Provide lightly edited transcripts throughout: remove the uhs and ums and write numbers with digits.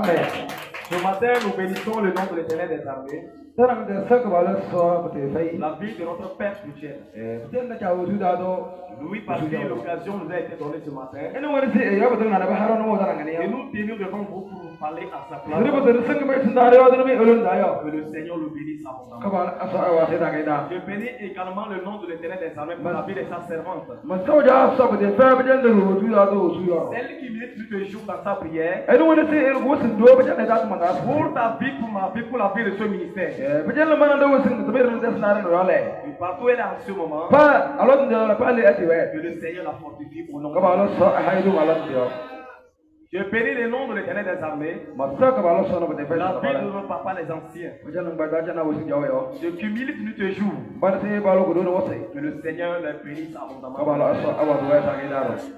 Amen. Ce matin, nous bénissons le nom de l'Éternel des armées. La vie de notre Père spirituel. Louis Patrick, l'occasion nous a été donnée ce matin. Et nous tenons devant vous pour vous parler à sa place. Que le Seigneur le bénisse abondamment. Je bénis également le nom de l'Éternel des armées pour la vie de sa servante. Celle qui milite plus de jours dans sa prière. Pour ta vie, pour ma vie, pour la vie de ce ministère. Et partout elle est en ce moment. Que le Seigneur la fortifie au nom de Dieu. Je bénis le nom de l'Éternel des armées. La vie de nos papas les anciens. De cumule nuit et jour. Que le Seigneur les bénisse abondamment.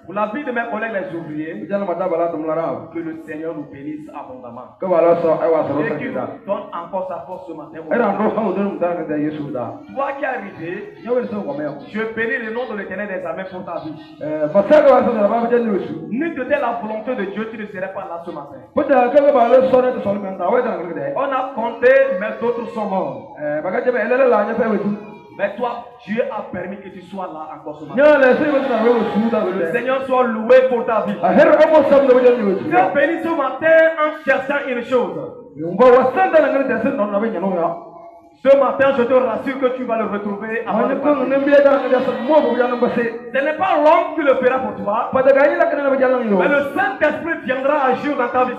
Pour la vie de mes collègues les ouvriers. Que le Seigneur nous bénisse abondamment. Et qu'il nous donne encore sa force ce matin. Toi qui es arrivé, je bénis le nom de l'Éternel des armées pour ta vie. N'eût été la volonté de Dieu, tu ne serais pas là ce matin. On a compté, mais d'autres sont morts. Mais toi, Dieu a permis que tu sois là encore ce matin. Le Seigneur soit loué pour ta vie. Dieu bénit ce matin en cherchant une chose. Ce matin, je te rassure que tu vas le retrouver avant de partir. Ce n'est pas l'homme qui le fera pour toi, mais le Saint-Esprit viendra agir dans ta vie.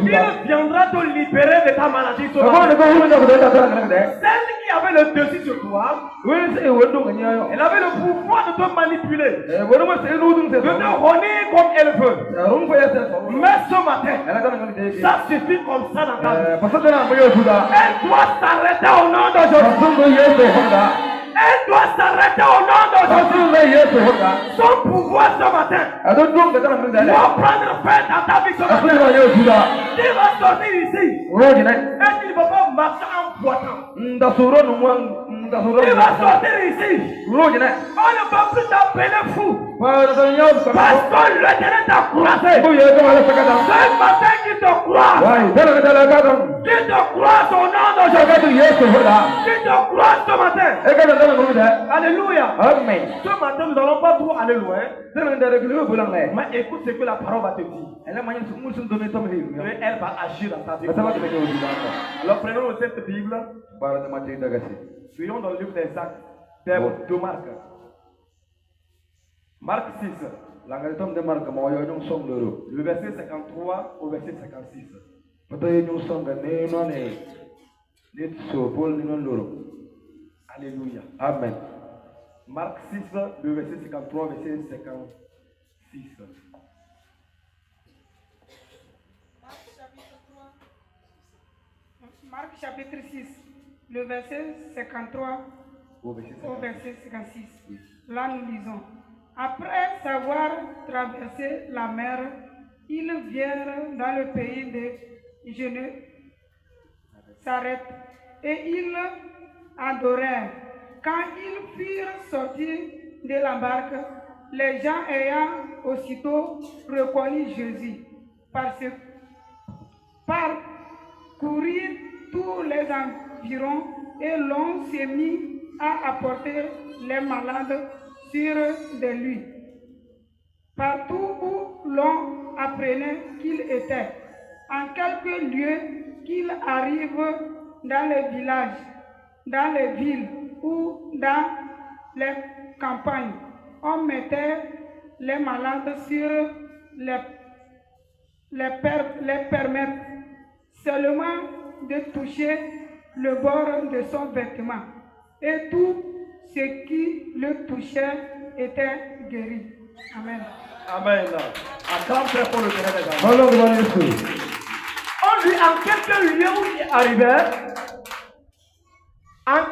Il viendra te libérer de ta maladie. Celle qui avait le dessus sur toi, elle avait le pouvoir de te manipuler, de te renier comme elle veut. Mais ce matin, ça suffit comme ça dans ta vie. Elle doit s'arrêter au nom de Jésus. Elle doit s'arrêter au nom de Jésus. Son pouvoir ce matin doit prendre fin dans ta vie ce matin. Tu vas sortir ici et tu ne vas pas marcher en boitant. Tu vas sortir ici. On ne va plus t'appeler fou. Parce que l'Éternel t'a croisé. Ce matin qui te croit. Qui te croit au nom de Jésus. Qui te croit ce matin. Alléluia. Amen. Ce matin, nous n'allons pas trop aller loin. Mais écoute ce que la parole va te dire. Elle va agir dans ta vie. Alors prenons cette Bible. Soyons dans le livre des Actes de Marc. Marc 6. Le verset 53 au verset 56. Alléluia. Amen. Marc 6, le verset 53, verset 56. Marc chapitre 6, le verset 53 au verset 56. Là nous lisons. Après avoir traversé la mer, ils virent dans le pays de Genésareth et ils adorèrent. Quand ils furent sortis de la barque, les gens ayant aussitôt reconnu Jésus, parcourirent tous les environs et l'on s'est mis à apporter les malades sur de lui. Partout où l'on apprenait qu'il était, en quelques lieux qu'il arrive dans les villages, dans les villes ou dans les campagnes, on mettait les malades sur les permettre seulement de toucher le bord de son vêtement, et tout ce qui le touchait était guéri. Amen. Amen. Acclame très fort le Seigneur des armées. On dit en quelques lieux où il arrivait, dans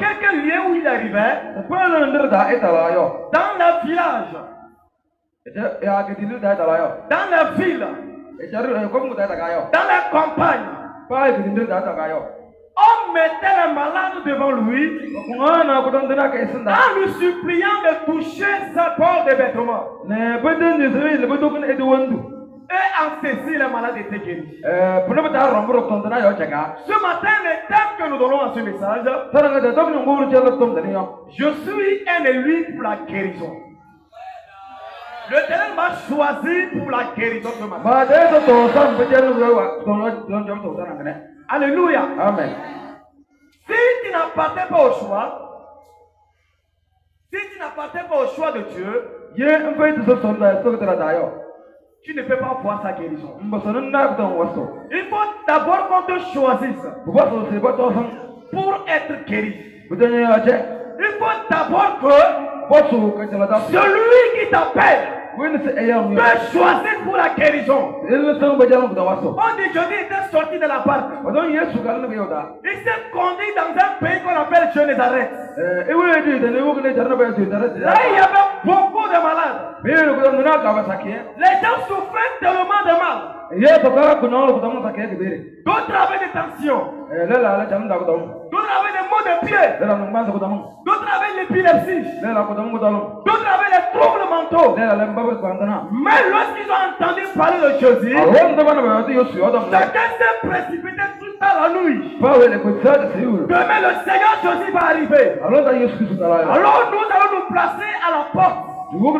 le village, dans la ville, dans la campagne, on mettait les malades devant lui en lui suppliant de toucher sa porte de vêtements. Et en ceci, les malades étaient guéris. Ce matin, le thème que nous donnons à ce message, je suis un élu pour la guérison. L'Éternel m'a choisi pour la guérison ce matin. Alléluia. Amen. Si tu n'appartiens pas au choix, de Dieu, tu ne peux pas voir sa guérison. Il faut d'abord qu'on te choisisse pour être guéri. Il faut d'abord que celui qui t'appelle te choisisse pour la guérison. On dit Jésus était sorti de la barque. Il s'est conduit dans un pays qu'on appelle Gennésaret. Là, il y avait beaucoup de malades. Les gens souffraient tellement de mal. D'autres avaient des tensions. D'autres avaient des maux de pied. D'autres avaient l'épilepsie. D'autres avaient les troubles mentaux. Mais lorsqu'ils ont entendu parler de Jésus, chacun s'est précipité tout à la nuit. Demain, le Seigneur Jésus va arriver. Alors nous allons nous placer à la porte. Nous allons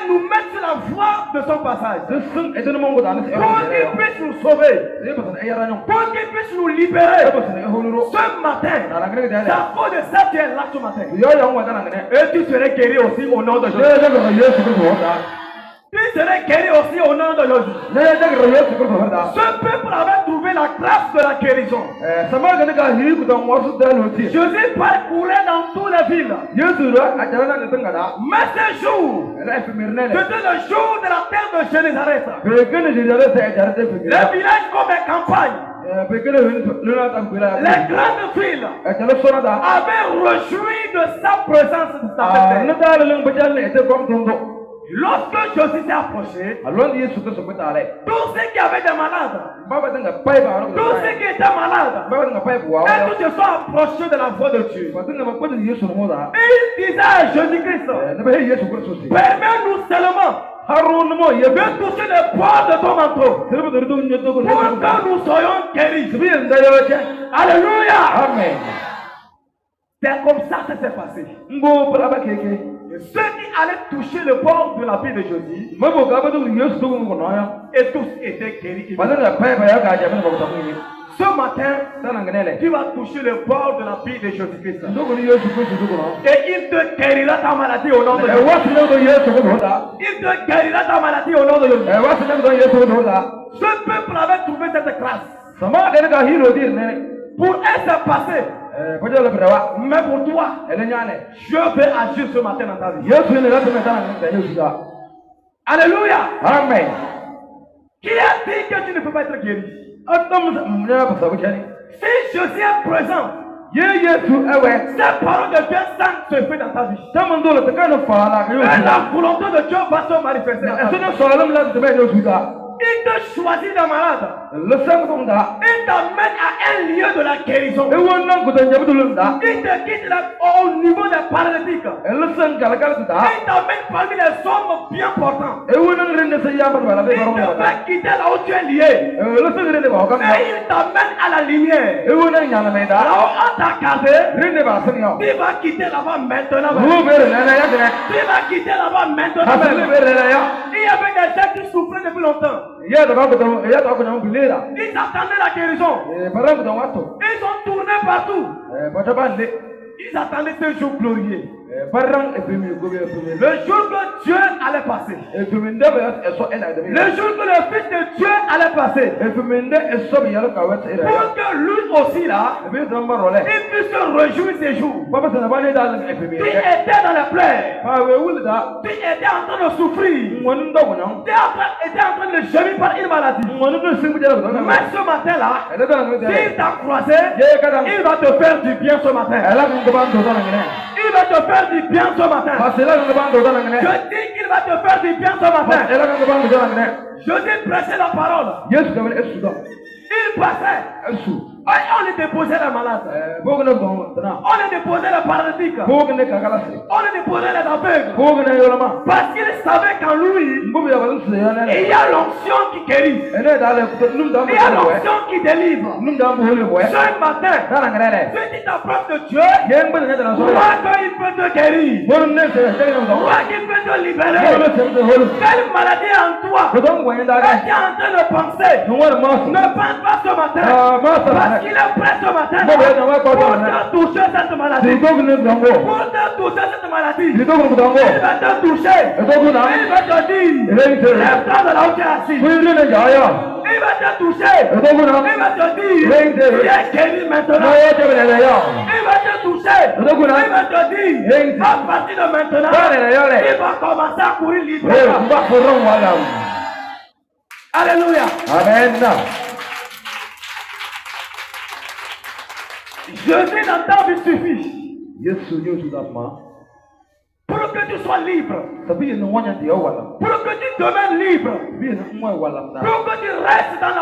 nous mettre sur la voie de son passage. Pour qu'il puisse nous sauver. Pour qu'il puisse nous libérer. Ce matin, ta peau de ça, tu es là ce matin. Et tu serais guéri aussi au nom de Jésus. Tu serais guéri aussi au nom de Jésus. Ce peuple avait trouvé la grâce de la guérison. Jésus parcourait dans toutes les villes. Mais ce jour, c'était le jour de la terre de Gennésaret. Les villages comme les campagnes, les grandes villes avaient rejoui de sa présence de sa terre. Lorsque Jésus s'est approché, tous ceux qui avaient des malades, tous ceux qui étaient malades, et tous se sont approchés de la voix de Dieu. Et il disait à Jésus-Christ, permets-nous seulement de toucher le poids de ton manteau pour que nous soyons guéris. Alléluia. Amen. C'est comme ça que c'est passé. Ceux qui allaient toucher le bord de la pied de Jésus, et tous étaient guéris. Ce matin, tu vas toucher le bord de la pied de Jésus-Christ. Et il te guérira ta maladie au nom de Jésus. Il te guérira ta maladie au nom de Jésus. Ce peuple avait trouvé cette grâce. Pour elle, c'est passé. Mais pour toi, je vais agir ce matin dans ta vie. Alléluia. Amen. Qui a dit que tu ne peux pas être guéri? Si Jésus est présent, cette parole de Dieu sainte se fait dans ta vie. Et la volonté de Dieu va se manifester. Il te choisit d'un malade. Il t'amène à un lieu de la guérison. Il te quitte au niveau des paralytiques. Il t'amène parmi les hommes bien portants. Il te fait quitter là où tu es lié. Et il t'amène à la lumière. Là où on t'a gardé, tu vas quitter là-bas maintenant. Tu vas quitter là-bas maintenant. Il y avait des gens qui souffraient depuis longtemps. Ils attendaient la guérison. Ils ont tourné partout. Ils attendaient ce jour glorieux. Le jour que Dieu allait passer. Le jour que le Fils de Dieu allait passer. Pour que lui aussi là, il puisse se réjouir ces jours. Tu étais dans les plaies. Tu étais en train de souffrir. Tu étais en train de gémir par une maladie. Mais ce matin là, s'il t'a croisé, il va te faire du bien ce matin. Il va te faire du bien ce matin. Je dis qu'il va te faire du bien ce matin. Je dis prêcher la parole. Il passait. On lui déposait la malade. On lui déposait la paralytique. On lui déposait les aveugles. Parce qu'il savait qu'en lui, il y a l'onction qui guérit. Il y a l'onction qui délivre. Ce matin, si tu t'approches de Dieu, crois qu'il peut te guérir. Crois qu'il peut te libérer. Quelle maladie est en toi? Tu es en train de penser. Ne pense pas ce matin. Parce qu'il est prêt ce matin pour te toucher cette maladie. Pour te toucher cette maladie. Il va te toucher. Il va te dire, lève-toi de là où tu es assis. Il va te toucher. Il va te dire, tu es guéri maintenant. Il va te toucher. Il va te dire, à partir de maintenant, il va commencer à courir librement. Alléluia. Amen. Jésus dans ta vie suffit Yesu nyo tudama. pour que tu sois libre, Sabi ye no wanya de wala. pour que tu demeures libre, Bi ye no mwa wala na. pour que tu restes dans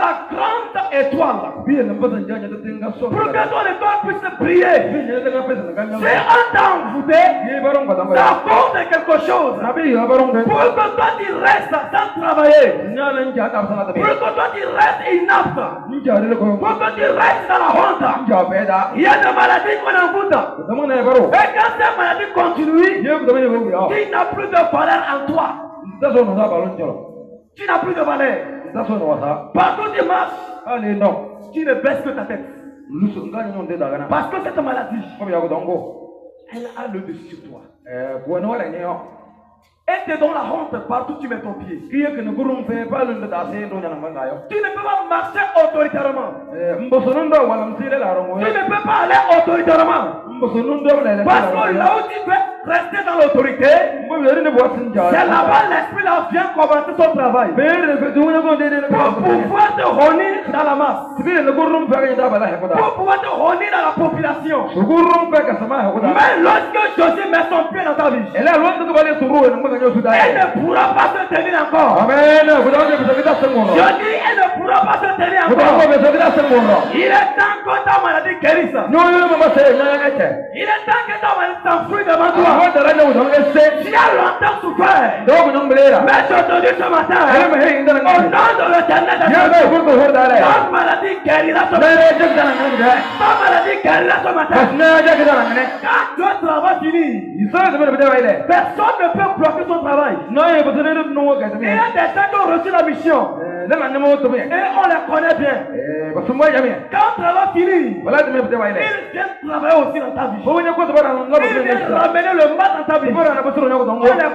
la grande étoile, Bi ye no mbaza njanya de tenga so. pour que ton étoile puisse briller. Bi ye de pesa na C'est ganya. un temps envoûté, Ye baron ka ça apporte quelque chose. Nabi ya baron de. Pour que toi tu restes sans travailler, Nyala nja ta sana pour que toi tu restes inapte, Nja de ko. pour que tu restes dans la honte. Nja beda. Il y a des maladies qu'on envoûte. Dama na baro. Et quand ces maladies continuent, Ye ko dama ye ko ya. tu n'as plus de valeur en toi. Ta so no sa balon jolo. Tu n'as plus de valeur. Ta so no wasa. Partout tu marches, Ale no. tu ne baisses que ta tête. Lusu ngani no de daga na. Parce que cette maladie, Ko ya ko dongo. elle a le dessus sur toi. Ko no wala nyo. Elle te donne la honte partout où tu mets ton pied. Kiye ke no gurum fe pa lu da se do nyana manga yo. Tu ne peux pas marcher autoritairement. Mbosonundo wala msile la rongo. Tu ne peux pas aller autoritairement. Mbosonundo la. Parce que là où tu peux rester dans l'autorité, c'est là-bas l'esprit là vient commencer son travail. Pour pouvoir te réunir dans la masse. Pour pouvoir te réunir dans la population. Mais lorsque Jésus met son pied dans ta vie, elle ne pourra pas se tenir encore. Je dis, elle ne pourra pas se tenir encore. Il est temps que ta maladie guérisse. Il est temps que ta maladie s'enfuit devant toi. Tu as longtemps souffert. Mais je te dis ce matin, au nom de l'Éternel, ta maladie guérira ce matin. Ta maladie guérira ce matin. Quand ton travail finit, personne ne peut bloquer son travail. Il y a des gens qui ont reçu la mission. Et on les connaît bien. Quand le travail finit, ils viennent travailler aussi dans ta vie. Ils viennent ramener le mal dans ta vie. On les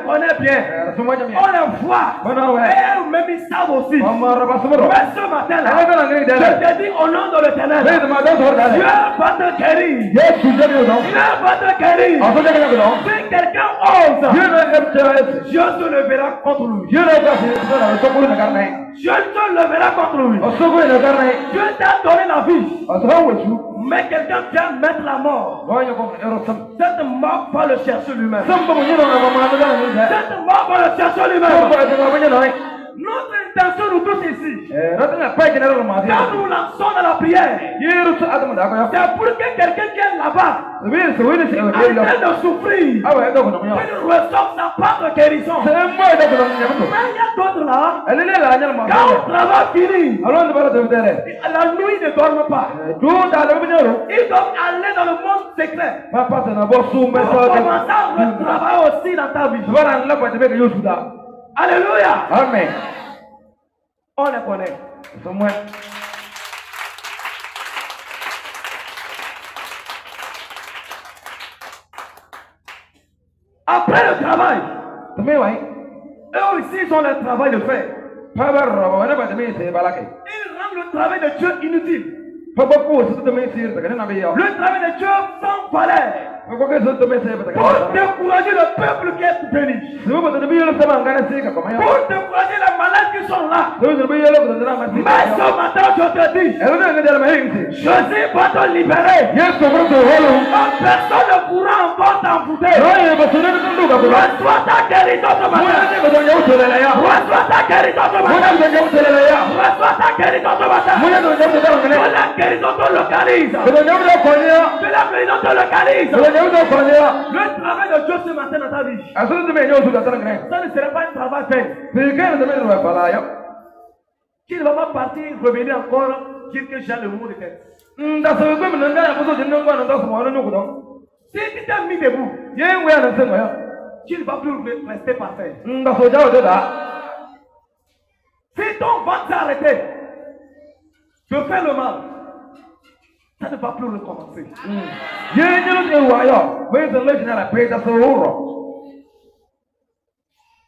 connaît bien. On les voit. Et même ils savent aussi. Mais ce matin-là, je te dis au nom de l'Éternel, Dieu va te guérir. Dieu va te guérir. Si quelqu'un ose, Dieu se levera contre lui. Dieu se levera contre lui. Dieu t'a donné la vie. Mais quelqu'un vient mettre la mort. Cette mort va le chercher lui-même. Cette mort va le chercher lui-même. Notre intention, nous tous ici, quand nous lançons dans la prière, c'est pour que quelqu'un qui est là-bas, en train de souffrir, qu'il reçoive sa part de guérison. Mais il y a d'autres là, quand on travaille fini, la nuit ne dorment pas. Ils doivent aller dans le monde secret pour commencer à travailler aussi dans ta vie. Alléluia. Amen. On les connaît. Après le travail, eux aussi ils ont le travail de faire. Ils rendent le travail de Dieu inutile. Le travail de Dieu sans valeur. Pour décourager le peuple qui est béni. Pour décourager les malades qui sont là. Mais ce matin, je te dis, Jésus va te libérer. Personne ne pourra encore t'envoûter. Reçois ta guérison ce matin. Reçois ta guérison ce matin. Reçois ta guérison ce matin. Que la guérison te localise. Que la guérison te localise. Le travail de Dieu ce matin dans ta vie, ça ne serait pas un travail fait. Tu ne vas pas partir, revenir encore, dire que j'ai le mot de tête. Si tu t'es mis debout, tu ne vas plus rester parfait. Si ton ventre s'est arrêté de faire le mal, ça ne va plus recommencer.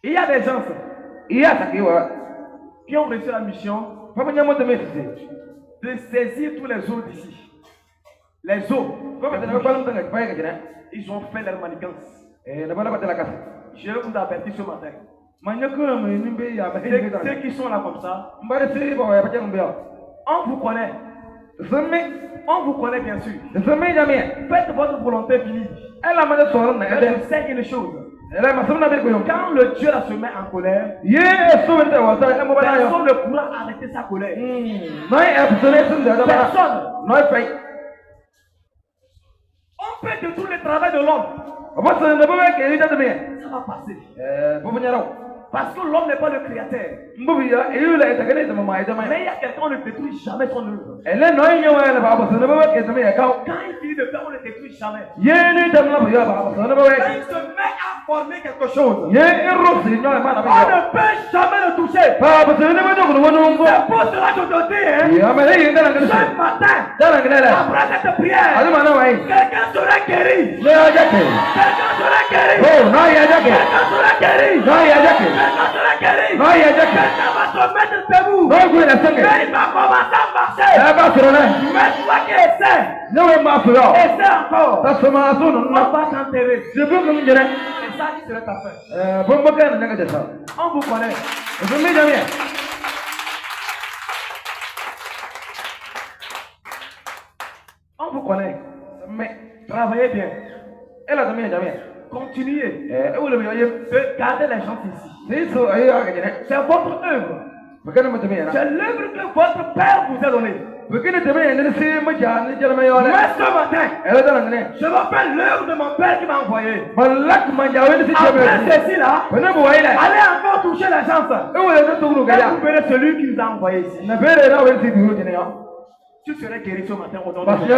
Il y a des gens qui ont reçu la mission de saisir tous les eaux d'ici. Les eaux, ils ont fait leur manigance. Je vous avertis ce matin. Ceux qui sont là comme ça, on vous connaît. On vous connaît bien sûr. Faites votre volonté finie. Je sais une chose. Quand le Dieu se met en colère, personne ne pourra arrêter sa colère. Personne. On fait de tout le travail de l'homme. Ça va passer. Parce que l'homme n'est pas le créateur. Mais il y a quelqu'un, on ne détruit jamais son œuvre. Quand il finit de faire, on ne détruit jamais. Quand il se met à former quelque chose, on ne peut jamais le toucher. C'est pour cela que je te dis, ce matin, après cette prière, quelqu'un sera guéri. Quelqu'un sera guéri. Quelqu'un sera guéri. Quelqu'un va se mettre debout. Mais il va commencer à marcher. Mais toi qui essaie encore. On va t'enterrer. C'est ça qui serait ta fin. On vous connaît. On vous connaît. Mais travaillez bien. Continuez de garder les gens ici. C'est votre œuvre. C'est l'œuvre que votre Père vous a donnée. Mais ce matin, je vais faire l'œuvre de mon Père qui m'a envoyé. Après ceci là, allez encore toucher la chance. Et vous verrez celui qui nous a envoyé ici. Tu serais guéri ce matin au nom de Dieu.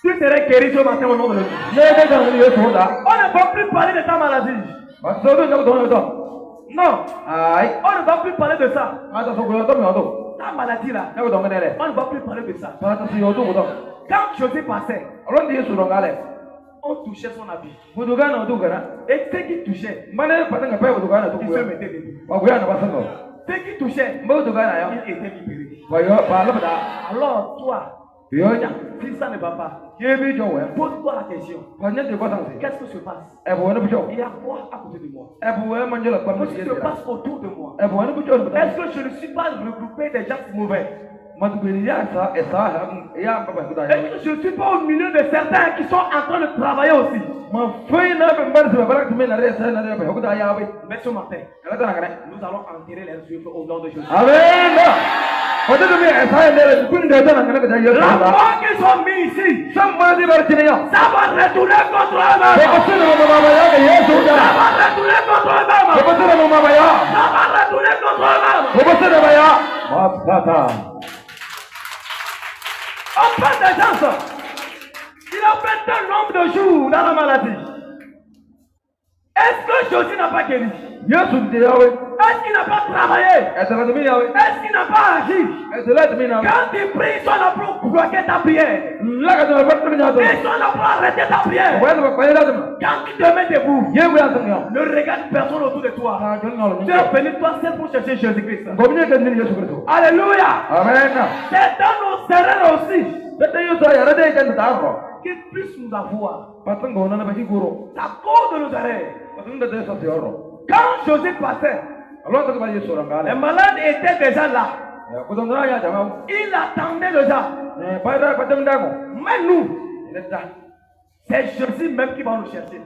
Tu serais guéri ce matin au nom de Dieu. On ne va plus parler de ta maladie. Non. On ne va plus parler de ça. Ta maladie là. On ne va plus parler de ça. Quand José passait, on touchait son habit. Et ceux qui touchaient, ils se mettaient debout. Ceux qui touchaient, ils étaient libérés. Alors toi, si ça ne va pas, pose-toi la question. Qu'est-ce que se passe? Il y a quoi à côté de moi? Qu'est-ce qui se passe autour de moi? Est-ce que je ne suis pas regroupé des gens mauvais? Est-ce que je ne suis pas au milieu de certains qui sont en train de travailler aussi? Mais ce matin, nous allons enterrer les yeux au nom de Jésus. Amen. La mort qu'ils ont mis ici, ça va retourner contre eux-mêmes. Ça va retourner contre eux-mêmes. On parle des gens. Il a fait un nombre de jours dans la maladie. Est-ce que Josué n'a pas guéri? Est-ce qu'il n'a pas travaillé? Est-ce qu'il n'a pas agi? Quand il prie, ils sont là pour bloquer ta prière. Ils sont là pour arrêter ta prière. Quand tu te mets debout, ne regarde personne autour de toi. Tu es venu toi seul pour chercher Jésus-Christ. Alléluia. Amen. C'est dans nos serrures aussi qu'il puisse nous avoir. À cause de nos arrêts. Quand José passait, les malades étaient déjà là. Il attendait déjà. Mais nous, c'est Jésus même qui va nous chercher.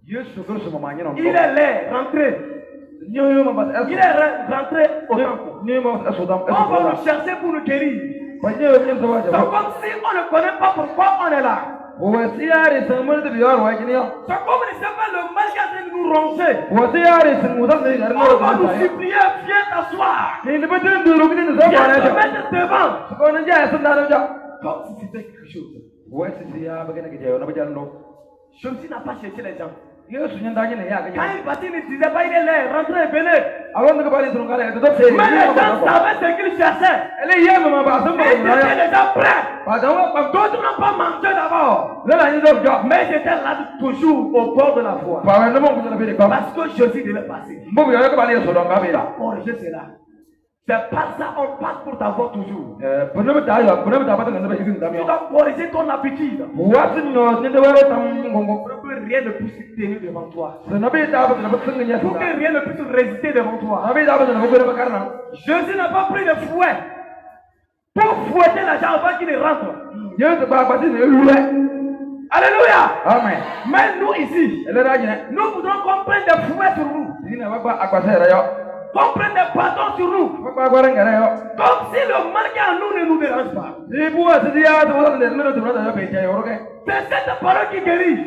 Il est rentré. Il est rentré au temple. On va nous chercher pour nous guérir. C'est comme si on ne connaît pas pourquoi on est là. C'est comme il ne sait pas le mal qui est en train de nous ronger. On va nous supplier, viens t'asseoir. Viens te mettre devant. Comme si c'était quelque chose. Jésus n'a pas cherché les gens. Quand il partit, il ne disait pas il est là, rentrez, venez. Mais les gens savaient ce qu'il cherchait. Ils étaient déjà prêts. D'autres n'ont pas mangé d'abord. Mais j'étais là toujours au bord de la voie. Parce que Jésus devait passer. Il doit corriger cela. C'est pas ça, on passe pour t'avoir toujours. Tu dois corriger ton habitude. Pour que rien ne puisse tenir devant toi. Pour que rien ne puisse résister devant toi. Jésus n'a pas pris de fouet pour fouetter la gens avant qu'il ne rentre. Alléluia. Amen. Mais nous ici, nous voudrons qu'on prenne des fouets sur nous. Qu'on prenne des bâtons sur nous. Comme si le mal qui est en nous ne nous dérange pas. C'est cette parole qui guérit.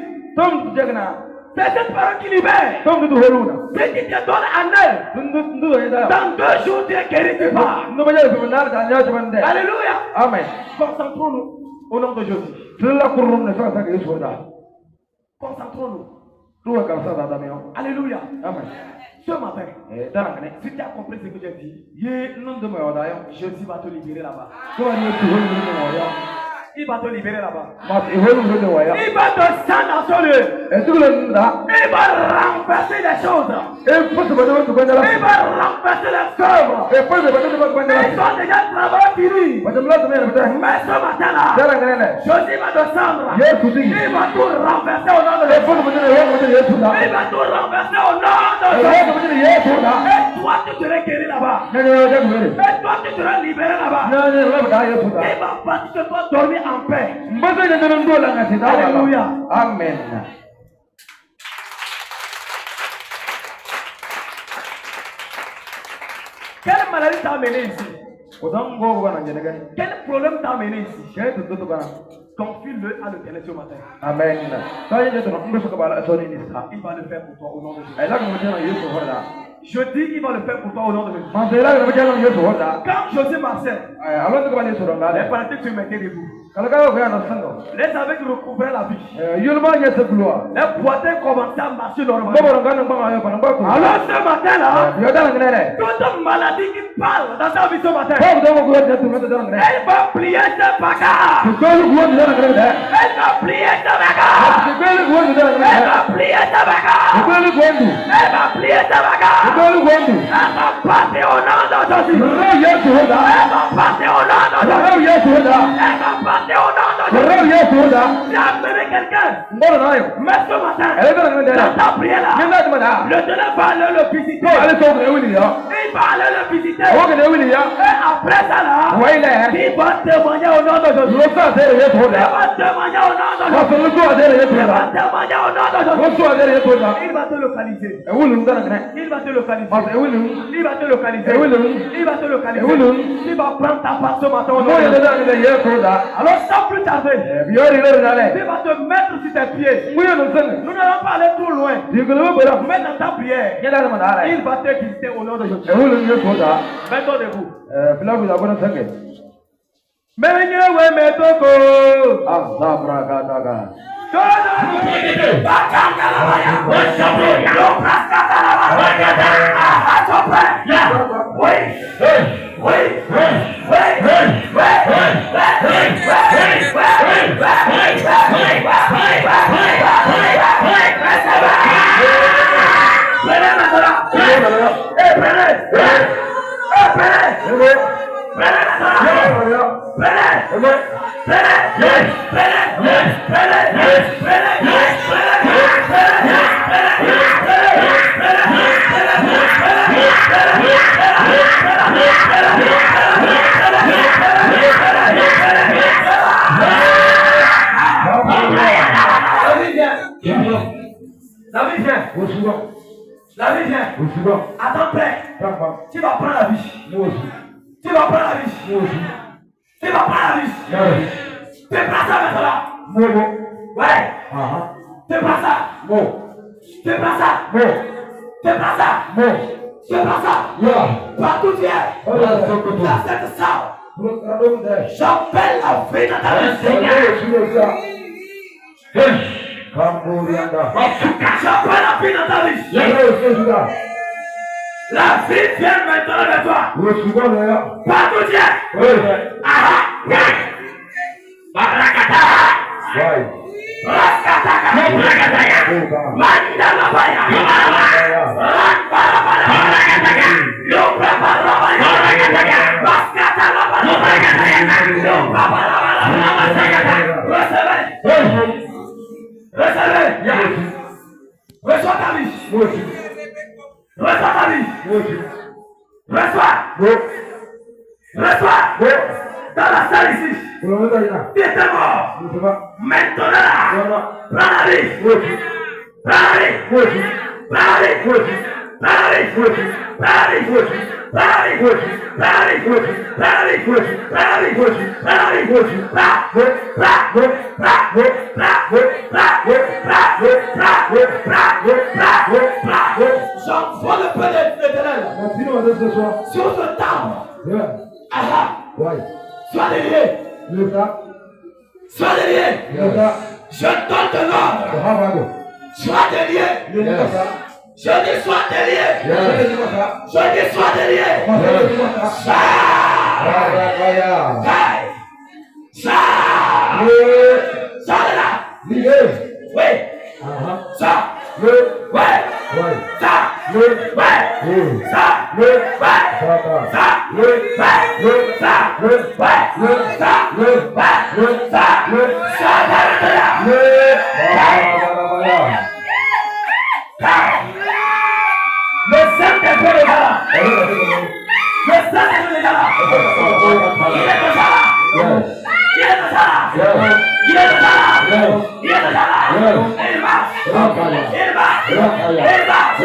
C'est cette parole qui libère. C'est qui te donne un œil. Dans 2 jours, tu es guéri, tu pars. Alléluia. Amen. Concentrons-nous au nom de Jésus. Concentrons-nous. Alléluia. Amen. Ce matin, si tu as compris ce que j'ai dit, Jésus va te libérer là-bas. Il va te libérer là-bas. Il va te sceller dans ce lieu. Il va renverser les choses. Il va renverser les œuvres. Ils sont déjà travaillés finis. Mais ce matin-là, Jésus va descendre. Il va tout renverser au nom de Jésus. Il va tout renverser au nom de Jésus. Et toi, tu seras guéri là-bas. Et toi, tu seras libéré là-bas. Il va partir de toi dormir en paix. Alléluia. Amen. Quelle maladie t'a amené ici? Quel problème t'a amené ici? Confie-le à l'Éternel ce matin. Amen. Il va le faire pour toi au nom de Jésus. Je dis qu'il va le faire pour toi au nom de Jésus. Quand José marchait, les paralysés se mettaient debout. Les aveugles recouvraient la vie. Les boiteux commençaient à marcher normalement. Alors ce matin-là, toute maladie qui parle dans ta vie ce matin, elle va plier ses bagages. Elle va plier ses bagages. Elle va plier ses bagages. Elle va plier ses bagages. Elle va passer au nom de Jésus. Elle va passer au nom de Jésus. Elle va passer au nom de Jésus. J'ai appelé quelqu'un. Mais ce matin, dans ta prière là, le Seigneur va aller le visiter. Il va aller le visiter. Et après ça là, il va témoigner au nom de Jésus. Il va témoigner au nom de Jésus. Il va témoigner au nom de Jésus. Il va te localiser. Il va te localiser. Il va te localiser. Il va te localiser. Il va prendre ta part ce matin au nom de Jésus. Alors sans plus tarder, il va te mettre sur tes pieds. Nous n'allons pas aller trop loin. Mais dans ta prière, il va te visiter au nom de Jésus. Mettons debout. La vie vient. La vie vient. Attends prêt. Tu vas prendre la vie. Tu vas prendre la vie. Tu vas prendre la vie. Tu prends ça maintenant. Ouais. Tu prends ça. Tu prends ça. Tu prends ça. Tu prends ça. Partout tu es. Dans cette salle. J'appelle la vie dans ta vie, Seigneur. J'appelle la vie dans ta vie. La vie vient maintenant de toi. Partout tu es. Barakata. Raskataka. Mandalabaya. Rakbarabaya. Lobrabarabaya. Reçois ta vie. Reçois ta vie. Reçois. Dans la salle ici. Tu étais mort. Maintenant, prends la vie. Prends la vie. Prends la vie. J'envoie le peu d'éternel sur ce temple. Sois délié. Sois délié. Je donne de l'ordre. Sois délié. Je dis sois délié. Je dis sois délié. Ça de là. Oui. Ça. Ouais. Ça. Le Saint-Esprit est là. Le Saint-Esprit est là. Il est déjà là. Il est déjà là. Il est déjà là. Il est déjà là. Il marche. Il marche. Il marche.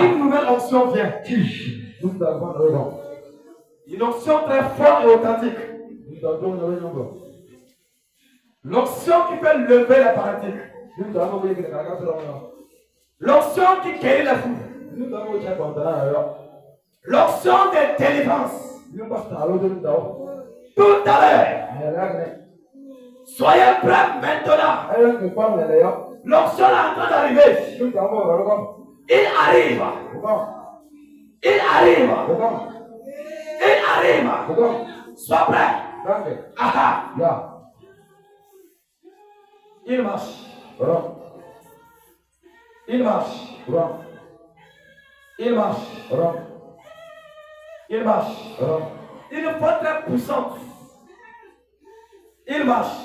Une nouvelle onction vient. Une onction très forte et authentique. L'onction qui fait lever la paralytique. L'onction qui guérit la foule. L'onction de délivrance. Tout à l'heure. Soyez prêts maintenant. L'onction est en train d'arriver. Il arrive. Il arrive. Il arrive. Sois prêt. Aha. Il marche. Il marche. Il marche. Il marche. Une foi très puissante. Il marche.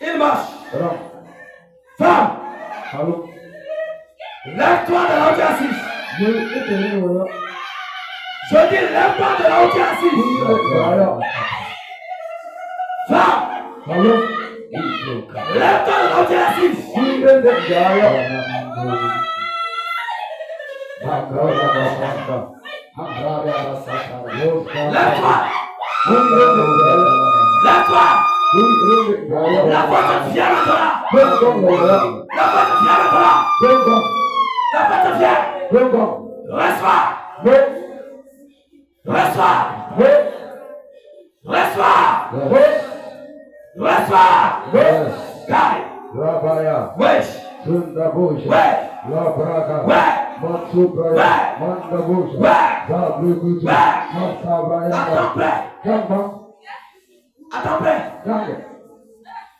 Il marche. Femme. Lève-toi de là où tu es assis. Je dis lève-toi de là où tu es assis. Femme. Lève-toi de là où tu es assis. Lève-toi. Lève-toi. La porte vient maintenant. La porte vient maintenant. La porte vient. Reçois. Reçois. Reçois. Reçois. Kai. Rabaya. Wesh. Sundabusha. Ouais. Labraka. Ouais. Matsubraya. Ouais. Mandabusha. Ouais. Zablukutu. Ouais. Matsabraya. Attends prêt. Kamba. Attends prêt. Kanga.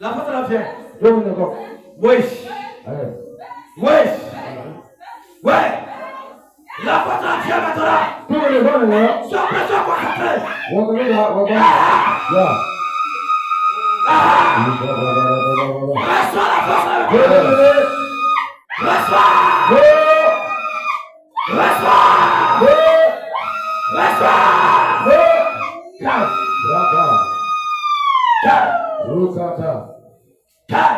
La faute la vient. Domingo. Wesh. Wesh. Ouais. La faute la vient maintenant. Domingo. Sois prêt, sois concentré. Wakanda. Ya. Reçois la force avec toi. Reçois. Reçois. Reçois. Raka. Kai. Rukata. Kai.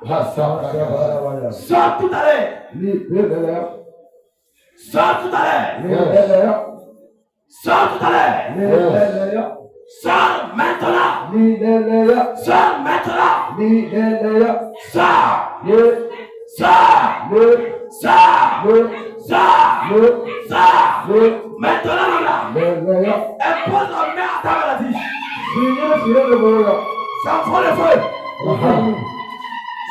Hasaka. Sors tout à l'heure. Libelea. Sors tout à l'heure. Libelea. Sors tout à l'heure. Libelea. Sors maintenant. Libelea. Sors maintenant. Libelea. Sors. Le. Sors. Le. Sors. Le. Sors. Le. Sors. Le. Maintenant là. Libelea. Impose la main à ta maladie. Significa de bola. Ça prend le feu.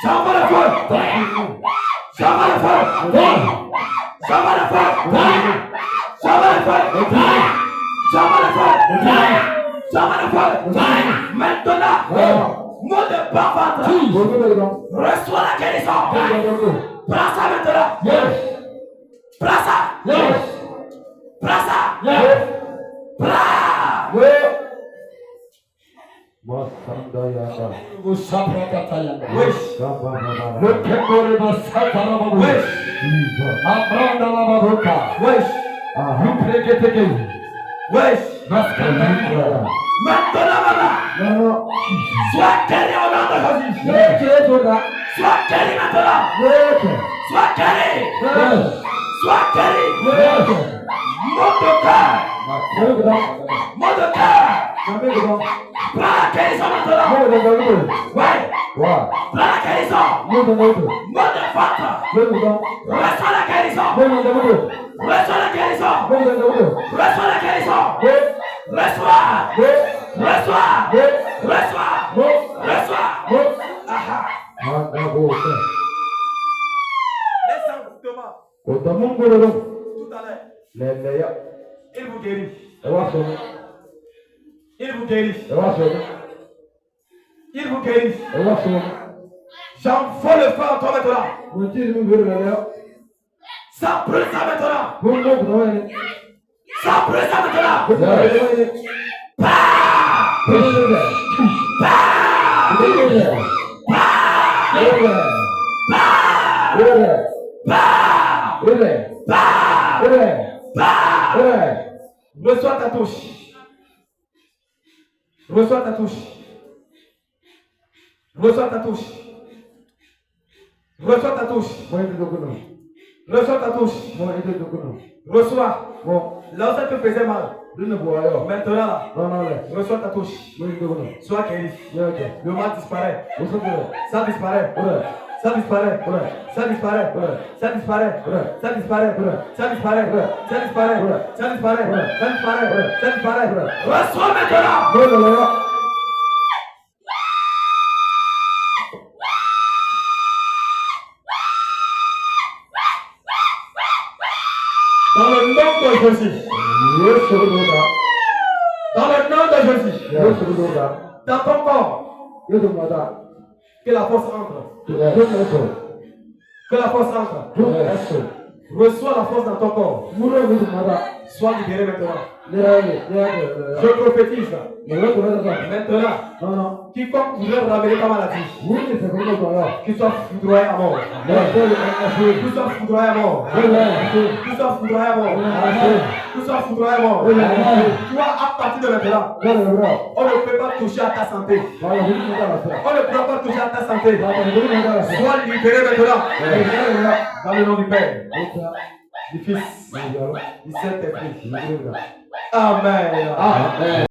Ça va le feu. Ça va le feu. Ça va le feu. Ça va le feu. Ça va le feu. Ça va le feu. Maintenant, mot de bavardage. Reçois la guérison. Prends ça maintenant. Prends ça. Prends ça. Prends. Masandayana. Usaprakatayana. Wesh. Kabana. Lekekore basatarababu. Wesh. Abranda labaruka. Wesh. Lupreketeke. Wesh. Maskatayana. Maintenant, maman. Sois guéri au nom de Jésus. Sois guéri maintenant. Sois guéri. Sois guéri. Mot de cœur. Mot de cœur. Prends la guérison maintenant. Ouais. Prends la guérison. Mot de ventre. Reçois la guérison. Reçois la guérison. Reçois la guérison. Reçois. Reçois. Reçois. Reçois. Aha. Laisse Thomas. Tout à l'heure. Il vous guérit. Il vous guérit. Il vous guérit. J'envoie le feu en toi maintenant. Ça brûle ça maintenant. Ça brûle ça maintenant. Reçois ta touche. Reçois ta touche. Reçois ta touche. Reçois ta touche. Reçois ta touche. Reçois. Là où ça te faisait mal. Maintenant là. Reçois ta touche. Sois guéri. Le mal disparaît. Ça disparaît. Ça disparaît. Ça disparaît. Ça disparaît. Ça disparaît. Ça disparaît. Ça disparaît. Ça disparaît. Ça disparaît. Ça disparaît. Reçois maintenant. Dans le nom de Jésus. Dans le nom de Jésus. Dans ton corps. Que la force entre. Que la force entre. Reçois la force dans ton corps. Sois libéré maintenant. Je prophétise. Maintenant. Quiconque voudrait ramener ta maladie. Qu'il soit foudroyé à mort. Qu'il soit foudroyé à mort. Qu'il soit foudroyé à mort. Qu'il soit foudroyé à mort. Tu vois, à partir de maintenant, on ne peut pas toucher à ta santé. On ne peut pas toucher à ta santé. Sois libéré maintenant. Dans le nom du Père, du Fils, du Saint-Esprit. Amen.